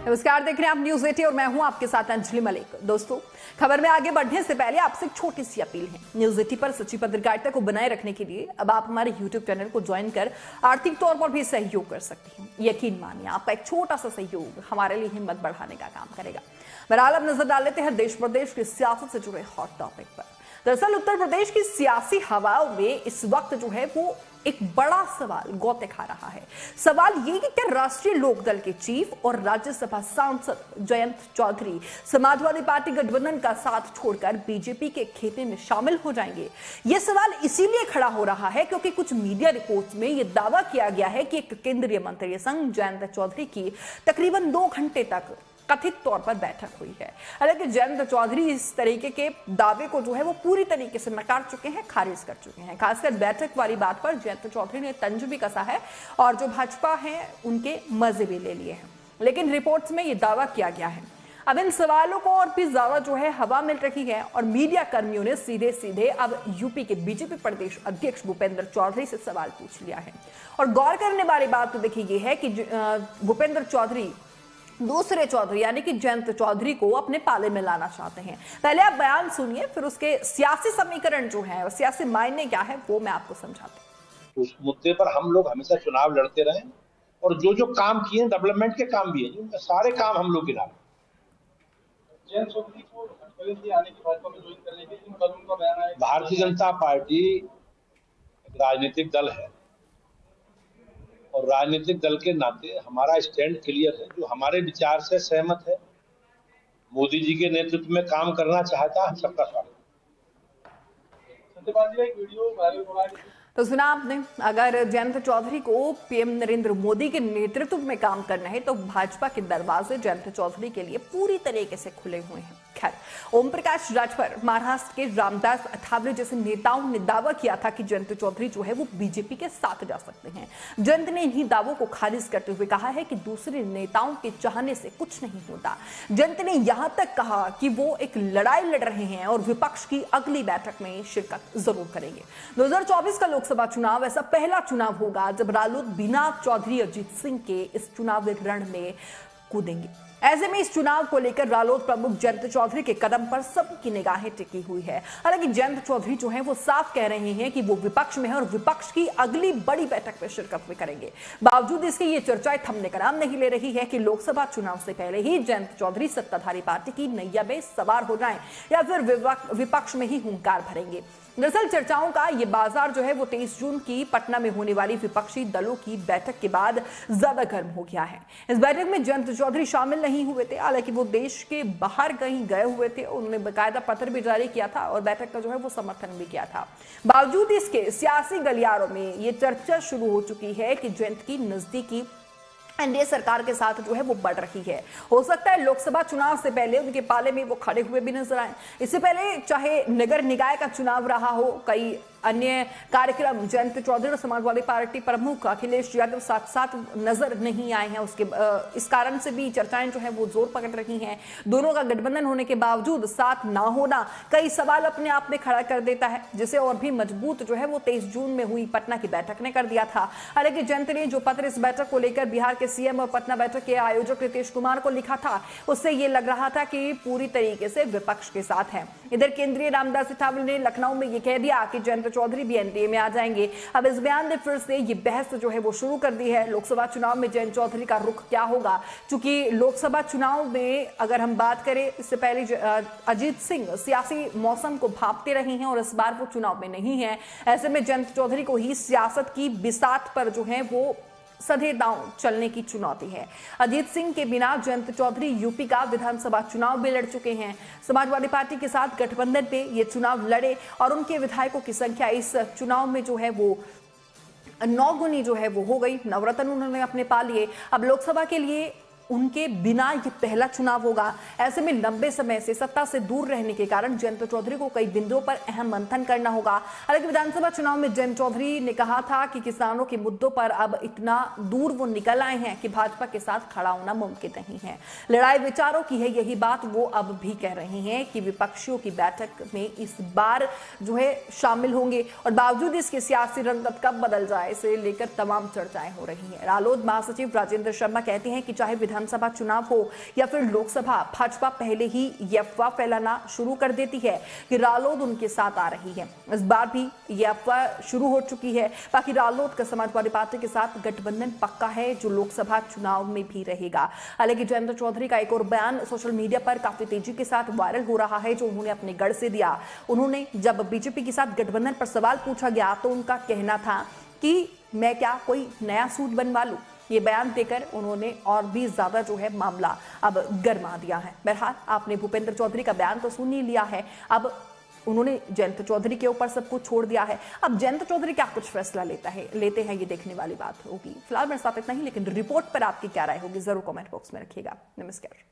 नमस्कार, देख रहे हैं आप न्यूज 18 और मैं हूं आपके साथ अंजलि मलिक। दोस्तों, खबर में आगे बढ़ने से पहले आपसे एक छोटी सी अपील है। न्यूज 18 पर सच्ची पत्रकारिता को बनाए रखने के लिए अब आप हमारे यूट्यूब चैनल को ज्वाइन कर आर्थिक तौर पर भी सहयोग कर सकती हैं। यकीन मानिए, आपका एक छोटा सा सहयोग हमारे लिए हिम्मत बढ़ाने का काम करेगा। बहरहाल अब नजर डाल लेते हैं देश प्रदेश की सियासत से जुड़े हॉट टॉपिक पर। दरअसल उत्तर प्रदेश की सियासी हवाओं में इस वक्त जो है वो एक बड़ा सवाल गौते खा रहा है। सवाल ये कि क्या राष्ट्रीय लोकदल के चीफ और राज्यसभा सांसद जयंत चौधरी समाजवादी पार्टी गठबंधन का साथ छोड़कर बीजेपी के खेमे में शामिल हो जाएंगे। यह सवाल इसीलिए खड़ा हो रहा है क्योंकि कुछ मीडिया रिपोर्ट्स में यह दावा किया गया है कि एक केंद्रीय मंत्री संग जयंत चौधरी की तकरीबन 2 घंटे तक कथित तौर पर बैठक हुई है। हालांकि जयंत चौधरी इस तरीके के दावे को जो है वो पूरी तरीके से नकार चुके हैं, खारिज कर चुके हैं। खासकर बैठक वाली बात पर जयंत चौधरी ने तंज भी कसा है और जो भाजपा है उनके मजे भी ले लिए हैं। लेकिन रिपोर्ट्स में ये दावा किया गया है। अब इन सवालों को और भी ज्यादा जो है हवा मिल रही है और मीडिया कर्मियों ने सीधे सीधे अब यूपी के बीजेपी प्रदेश अध्यक्ष भूपेंद्र चौधरी से सवाल पूछ लिया है। और गौर करने वाली बात तो देखी ये है कि भूपेंद्र चौधरी दूसरे चौधरी यानी कि जयंत चौधरी को अपने पाले में लाना चाहते हैं। पहले आप बयान सुनिए, फिर उसके सियासी समीकरण जो है और सियासी मायने क्या है वो मैं आपको समझाती हूँ। उस मुद्दे पर हम लोग हमेशा चुनाव लड़ते रहे और जो जो काम किए डेवलपमेंट के काम भी है, उनके सारे काम हम लोग गिना। जयंत चौधरी को आने की भाजपा में ज्वाइन करने के लिए का बयान आया। भारतीय जनता पार्टी एक राजनीतिक दल है और राजनीतिक दल के नाते हमारा स्टैंड क्लियर है। जो हमारे विचार से सहमत है, मोदी जी के नेतृत्व में काम करना चाहता है, हम सबका स्वागत। सत्यपाल जी, एक वीडियो वायरल हो रहा है तो सुना आपने, अगर जयंत चौधरी को पीएम नरेंद्र मोदी के नेतृत्व में काम करना है तो भाजपा के दरवाजे जयंत चौधरी के लिए पूरी तरीके से खुले हुए हैं। खैर, ओम प्रकाश राजभर, महाराष्ट्र के रामदास अठावले जैसे नेताओं ने दावा किया था कि जयंत चौधरी जो है वो बीजेपी के साथ जा सकते हैं। जयंत ने इन्हीं दावों को खारिज करते हुए कहा है कि दूसरे नेताओं के चाहने से कुछ नहीं होता। जयंत ने यहां तक कहा कि वो एक लड़ाई लड़ रहे हैं और विपक्ष की अगली बैठक में शिरकत जरूर करेंगे। 2024 का लोकसभा चुनाव ऐसा पहला चुनाव होगा जब रालोद बिना चौधरी अजीत सिंह के इस चुनावी रण में कूदेंगे। ऐसे में इस चुनाव को लेकर रालोद प्रमुख जयंत चौधरी के कदम पर सबकी निगाहें टिकी हुई है। हालांकि जयंत चौधरी जो है वो साफ कह रहे हैं कि वो विपक्ष में है और विपक्ष की अगली बड़ी बैठक में शिरकत भी करेंगे। बावजूद इसके ये चर्चाएं थमने का नाम नहीं ले रही है कि लोकसभा चुनाव से पहले ही जयंत चौधरी सत्ताधारी पार्टी की नैया में सवार हो जाएं या फिर विपक्ष में ही हुंकार भरेंगे। दरअसल चर्चाओं का ये बाजार जो है वो 23 जून की पटना में होने वाली विपक्षी दलों की बैठक के बाद ज्यादा गर्म हो गया है। इस बैठक में जयंत चौधरी शामिल नहीं हुए थे, हालांकि वो देश के बाहर कहीं गए हुए थे। उन्होंने बकायदा पत्र भी जारी किया था और बैठक का जो है वो समर्थन भी किया था। बावजूद इसके सियासी गलियारों में ये चर्चा शुरू हो चुकी है कि जयंत की नजदीकी एनडीए सरकार के साथ जो है वो बढ़ रही है। हो सकता है लोकसभा चुनाव से पहले उनके पाले में वो खड़े हुए भी नजर आए। इससे पहले चाहे नगर निकाय का चुनाव रहा हो, कई अन्य कार्यक्रम जयंत चौधरी और समाजवादी पार्टी प्रमुख अखिलेश यादव साथ साथ नजर नहीं आए हैं। उसके इस कारण से भी चर्चाएं जो है वो जोर पकड़ रही हैं। दोनों का गठबंधन होने के बावजूद साथ ना होना कई सवाल अपने आप में खड़ा कर देता है, जिसे और भी मजबूत जो है वो 23 जून में हुई पटना की बैठक ने कर दिया था। हालांकि जयंत ने जो पत्र इस बैठक को लेकर बिहार के सीएम और पटना बैठक के आयोजक नीतीश कुमार को लिखा था, उससे यह लग रहा था कि पूरी तरीके से विपक्ष के साथ है। इधर केंद्रीय रामदास अठावले ने लखनऊ में यह कह दिया कि जयंत चौधरी भी एनडीए में आ जाएंगे। अब इस बयान ने फिर से ये बहस जो है वो शुरू कर दी है। लोकसभा चुनाव में जयंत चौधरी का रुख क्या होगा, क्योंकि लोकसभा चुनाव में अगर हम बात करें, इससे पहले अजीत सिंह सियासी मौसम को भांपते रहे हैं और इस बार वो चुनाव में नहीं है। ऐसे में जयंत चौधरी को ही सियासत की बिसात पर जो है वो सधे दांव चलने की चुनौती है। अजीत सिंह के बिना जयंत चौधरी यूपी का विधानसभा चुनाव भी लड़ चुके हैं। समाजवादी पार्टी के साथ गठबंधन पे ये चुनाव लड़े और उनके विधायकों की संख्या इस चुनाव में जो है वो 9 गुनी जो है वो हो गई। नवरत्न उन्होंने अपने पा लिए। अब लोकसभा के लिए उनके बिना ये पहला चुनाव होगा। ऐसे में लंबे समय से सत्ता से दूर रहने के कारण जयंत चौधरी को कई बिंदुओं पर अहम मंथन करना होगा। हालांकि विधानसभा चुनाव में जयंत चौधरी ने कहा था कि किसानों के मुद्दों पर अब इतना दूर वो निकल आए हैं कि भाजपा के साथ खड़ा होना मुमकिन नहीं है। लड़ाई विचारों की है, यही बात वो अब भी कह रहे हैं कि विपक्षियों की बैठक में इस बार जो है शामिल होंगे और बावजूद इसके सियासी रंगत कब बदल जाए इसे लेकर तमाम चर्चाएं हो रही है। रालोद महासचिव राजेंद्र शर्मा कहते हैं कि चाहे विधानसभा चुनाव हो या फिर लोकसभा, भाजपा पहले ही ये अफवाह फैलाना शुरू कर देती है कि रालोद उनके साथ आ रही है। इस बार भी ये अफवाह शुरू हो चुकी है। बाकी रालोद का समाजवादी पार्टी के साथ गठबंधन पक्का है, जो लोकसभा चुनाव में भी रहेगा। हालांकि जयंत चौधरी का एक और बयान सोशल मीडिया पर काफी तेजी के साथ वायरल हो रहा है, जो उन्होंने अपने गढ़ से दिया। उन्होंने जब बीजेपी के साथ गठबंधन पर सवाल पूछा गया तो उनका कहना था कि मैं क्या कोई नया सूट बनवा लूं। ये बयान देकर उन्होंने और भी ज्यादा जो है मामला अब गर्मा दिया है। बहरहाल आपने भूपेंद्र चौधरी का बयान तो सुन ही लिया है, अब उन्होंने जयंत चौधरी के ऊपर सब कुछ छोड़ दिया है। अब जयंत चौधरी क्या कुछ फैसला लेते हैं ये देखने वाली बात होगी। फिलहाल मेरे साथ इतना ही, लेकिन रिपोर्ट पर आपकी क्या राय होगी जरूर कमेंट बॉक्स में रखिएगा। नमस्कार।